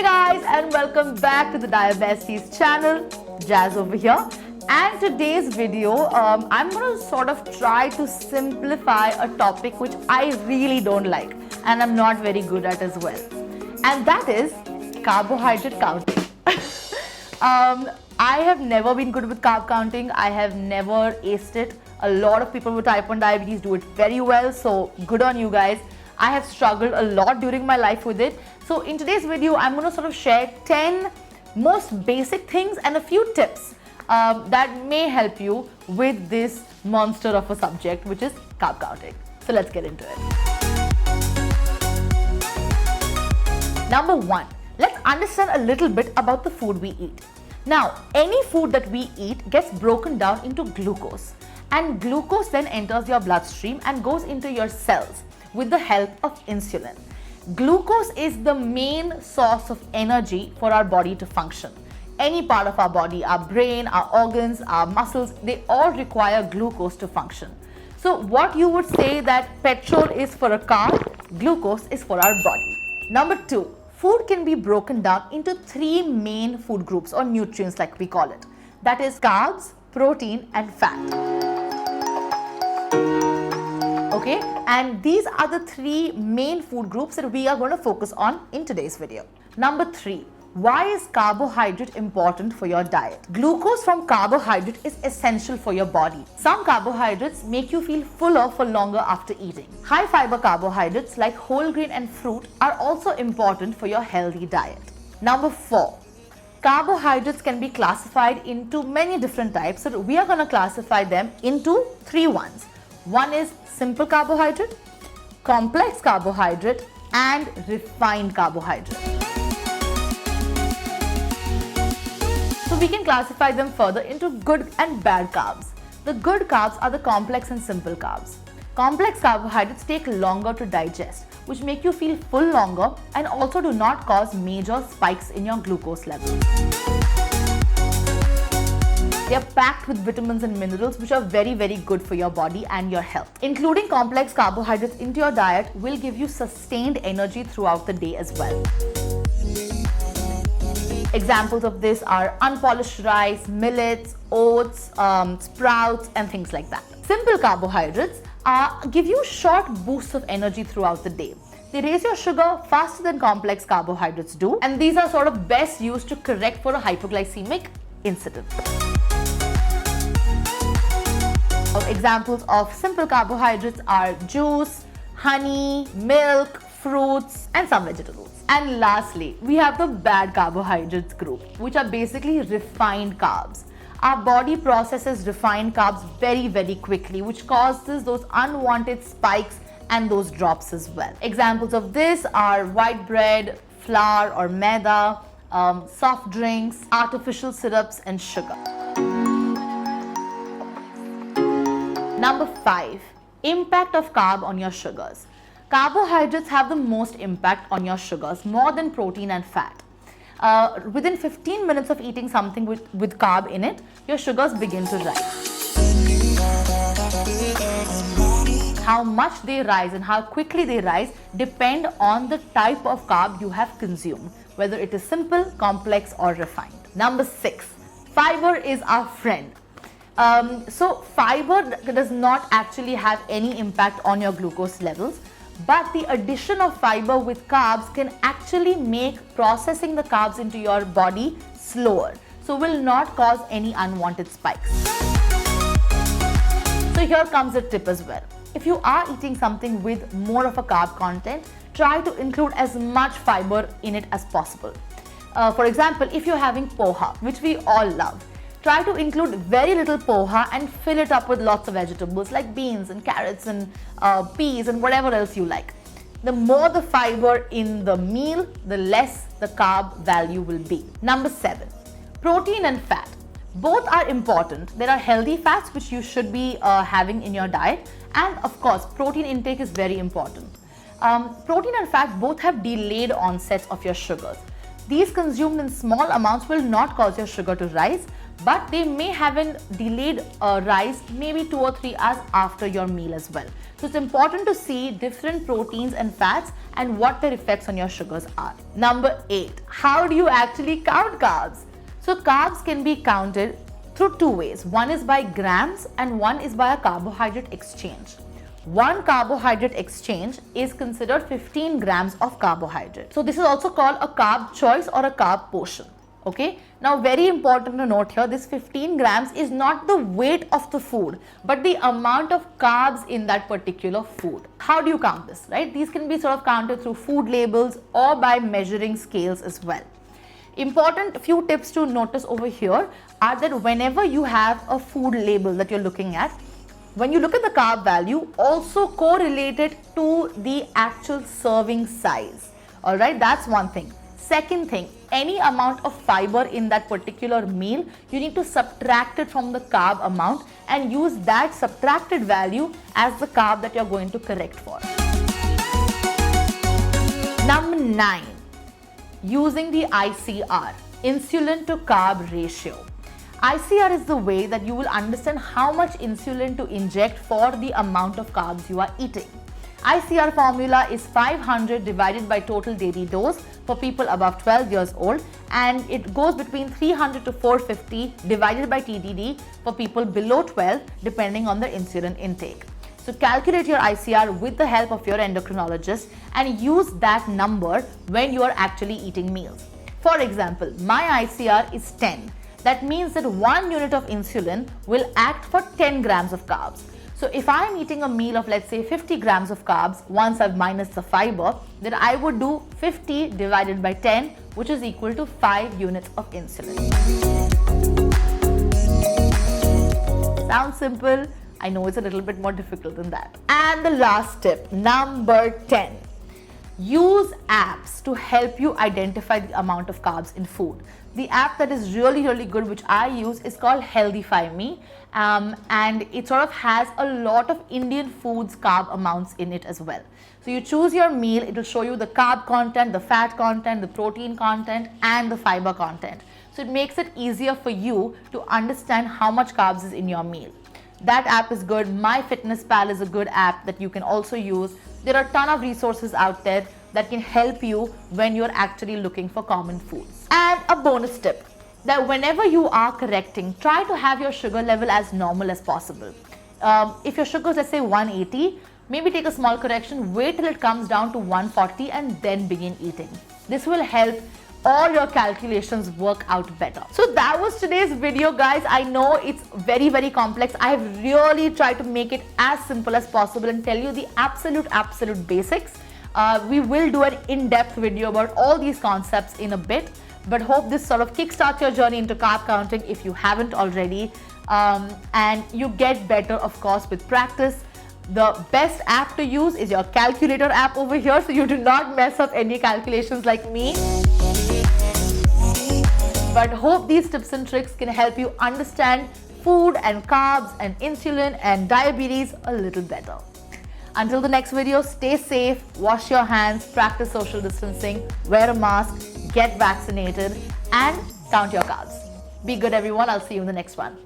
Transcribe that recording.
Hey guys, and welcome back to the Diabesties channel. Jazz over here. And today's video, I'm going to sort of try to simplify a topic which I really don't like and I'm not very good at as well. And that is carbohydrate counting. I have never been good with carb counting. I have never aced it. A lot of people with type 1 diabetes do it very well, so good on you guys. I have struggled a lot during my life with it. So in today's video, I'm going to sort of share 10 most basic things and a few tips that may help you with this monster of a subject, which is carb counting. So let's get into it. Number one, let's understand a little bit about the food we eat. Now, any food that we eat gets broken down into glucose, and glucose then enters your bloodstream and goes into your cells with the help of insulin. Glucose is the main source of energy for our body to function. Any part of our body, our brain, our organs, our muscles, they all require glucose to function. So what you would say that petrol is for a car, glucose is for our body. Number two, food can be broken down into three main food groups or nutrients like we call it. That is carbs, protein and fat. Okay, and these are the three main food groups that we are going to focus on in today's video. Number three, why is carbohydrate important for your diet? Glucose from carbohydrate is essential for your body. Some carbohydrates make you feel fuller for longer after eating. High fiber carbohydrates like whole grain and fruit are also important for your healthy diet. Number four, carbohydrates can be classified into many different types. So we are going to classify them into three ones. One is simple carbohydrate, complex carbohydrate, and refined carbohydrate. So we can classify them further into good and bad carbs. The good carbs are the complex and simple carbs. Complex carbohydrates take longer to digest, which make you feel full longer and also do not cause major spikes in your glucose level. They are packed with vitamins and minerals which are very, very good for your body and your health. Including complex carbohydrates into your diet will give you sustained energy throughout the day as well. Examples of this are unpolished rice, millets, oats, sprouts and things like that. Simple carbohydrates give you short boosts of energy throughout the day. They raise your sugar faster than complex carbohydrates do, and these are sort of best used to correct for a hypoglycemic incident. Examples of simple carbohydrates are juice, honey, milk, fruits, and some vegetables. And lastly, we have the bad carbohydrates group, which are basically refined carbs. Our body processes refined carbs very, very quickly, which causes those unwanted spikes and those drops as well. Examples of this are white bread, flour or maida, soft drinks, artificial syrups, and sugar. Number five, impact of carb on your sugars. Carbohydrates have the most impact on your sugars, more than protein and fat. Within 15 minutes of eating something with carb in it, your sugars begin to rise. How much they rise and how quickly they rise depend on the type of carb you have consumed, whether it is simple, complex or refined. Number six, fiber is our friend. So fiber does not actually have any impact on your glucose levels, but the addition of fiber with carbs can actually make processing the carbs into your body slower, so will not cause any unwanted spikes. So here comes a tip as well. If you are eating something with more of a carb content, try to include as much fiber in it as possible. For example, if you're having poha, which we all love, try to include very little poha and fill it up with lots of vegetables like beans and carrots and peas and whatever else you like. The more the fiber in the meal, the less the carb value will be. Number seven, protein and fat. Both are important. There are healthy fats which you should be having in your diet, and of course protein intake is very important. Protein and fat both have delayed onsets of your sugars. These consumed in small amounts will not cause your sugar to rise, but they may have a delayed rise, maybe 2 or 3 hours after your meal as well. So it's important to see different proteins and fats and what their effects on your sugars are. Number 8, how do you actually count carbs? So carbs can be counted through 2 ways. One is by grams and one is by a carbohydrate exchange. One carbohydrate exchange is considered 15 grams of carbohydrate. So this is also called a carb choice or a carb portion. Okay. Now very important to note here, this 15 grams is not the weight of the food, but the amount of carbs in that particular food. How do you count this, right? These can be sort of counted through food labels or by measuring scales as well. Important few tips to notice over here are that whenever you have a food label that you're looking at, when you look at the carb value, also correlate it to the actual serving size. Alright, that's one thing. Second thing, any amount of fiber in that particular meal, you need to subtract it from the carb amount and use that subtracted value as the carb that you're going to correct for. Number 9, using the ICR, insulin to carb ratio. ICR is the way that you will understand how much insulin to inject for the amount of carbs you are eating. ICR formula is 500 divided by total daily dose for people above 12 years old, and it goes between 300 to 450 divided by TDD for people below 12 depending on their insulin intake. So calculate your ICR with the help of your endocrinologist and use that number when you are actually eating meals. For example, my ICR is 10. That means that 1 unit of insulin will act for 10 grams of carbs. So if I am eating a meal of, let's say, 50 grams of carbs, once I've minused the fiber, then I would do 50 divided by 10, which is equal to 5 units of insulin. Sounds simple. I know it's a little bit more difficult than that. And the last tip, number 10. Use apps to help you identify the amount of carbs in food. The app that is really good, which I use, is called Healthify Me, and it sort of has a lot of Indian foods carb amounts in it as well. So you choose your meal, it will show you the carb content, the fat content, the protein content and the fiber content. So it makes it easier for you to understand how much carbs is in your meal. That app is good. MyFitnessPal is a good app that you can also use. There are a ton of resources out there that can help you when you're actually looking for common foods. And a bonus tip, that whenever you are correcting, try to have your sugar level as normal as possible. If your sugar is, let's say, 180, maybe take a small correction, wait till it comes down to 140 and then begin eating. This will help all your calculations work out better. So that was today's video, guys. I know it's very complex. I have really tried to make it as simple as possible and tell you the absolute basics. We will do an in-depth video about all these concepts in a bit, but hope this sort of kickstarts your journey into carb counting if you haven't already, and you get better, of course, with practice. The best app to use is your calculator app over here, so you do not mess up any calculations like me. But hope these tips and tricks can help you understand food and carbs and insulin and diabetes a little better. Until the next video, stay safe, wash your hands, practice social distancing, wear a mask, get vaccinated, and count your carbs. Be good, everyone. I'll see you in the next one.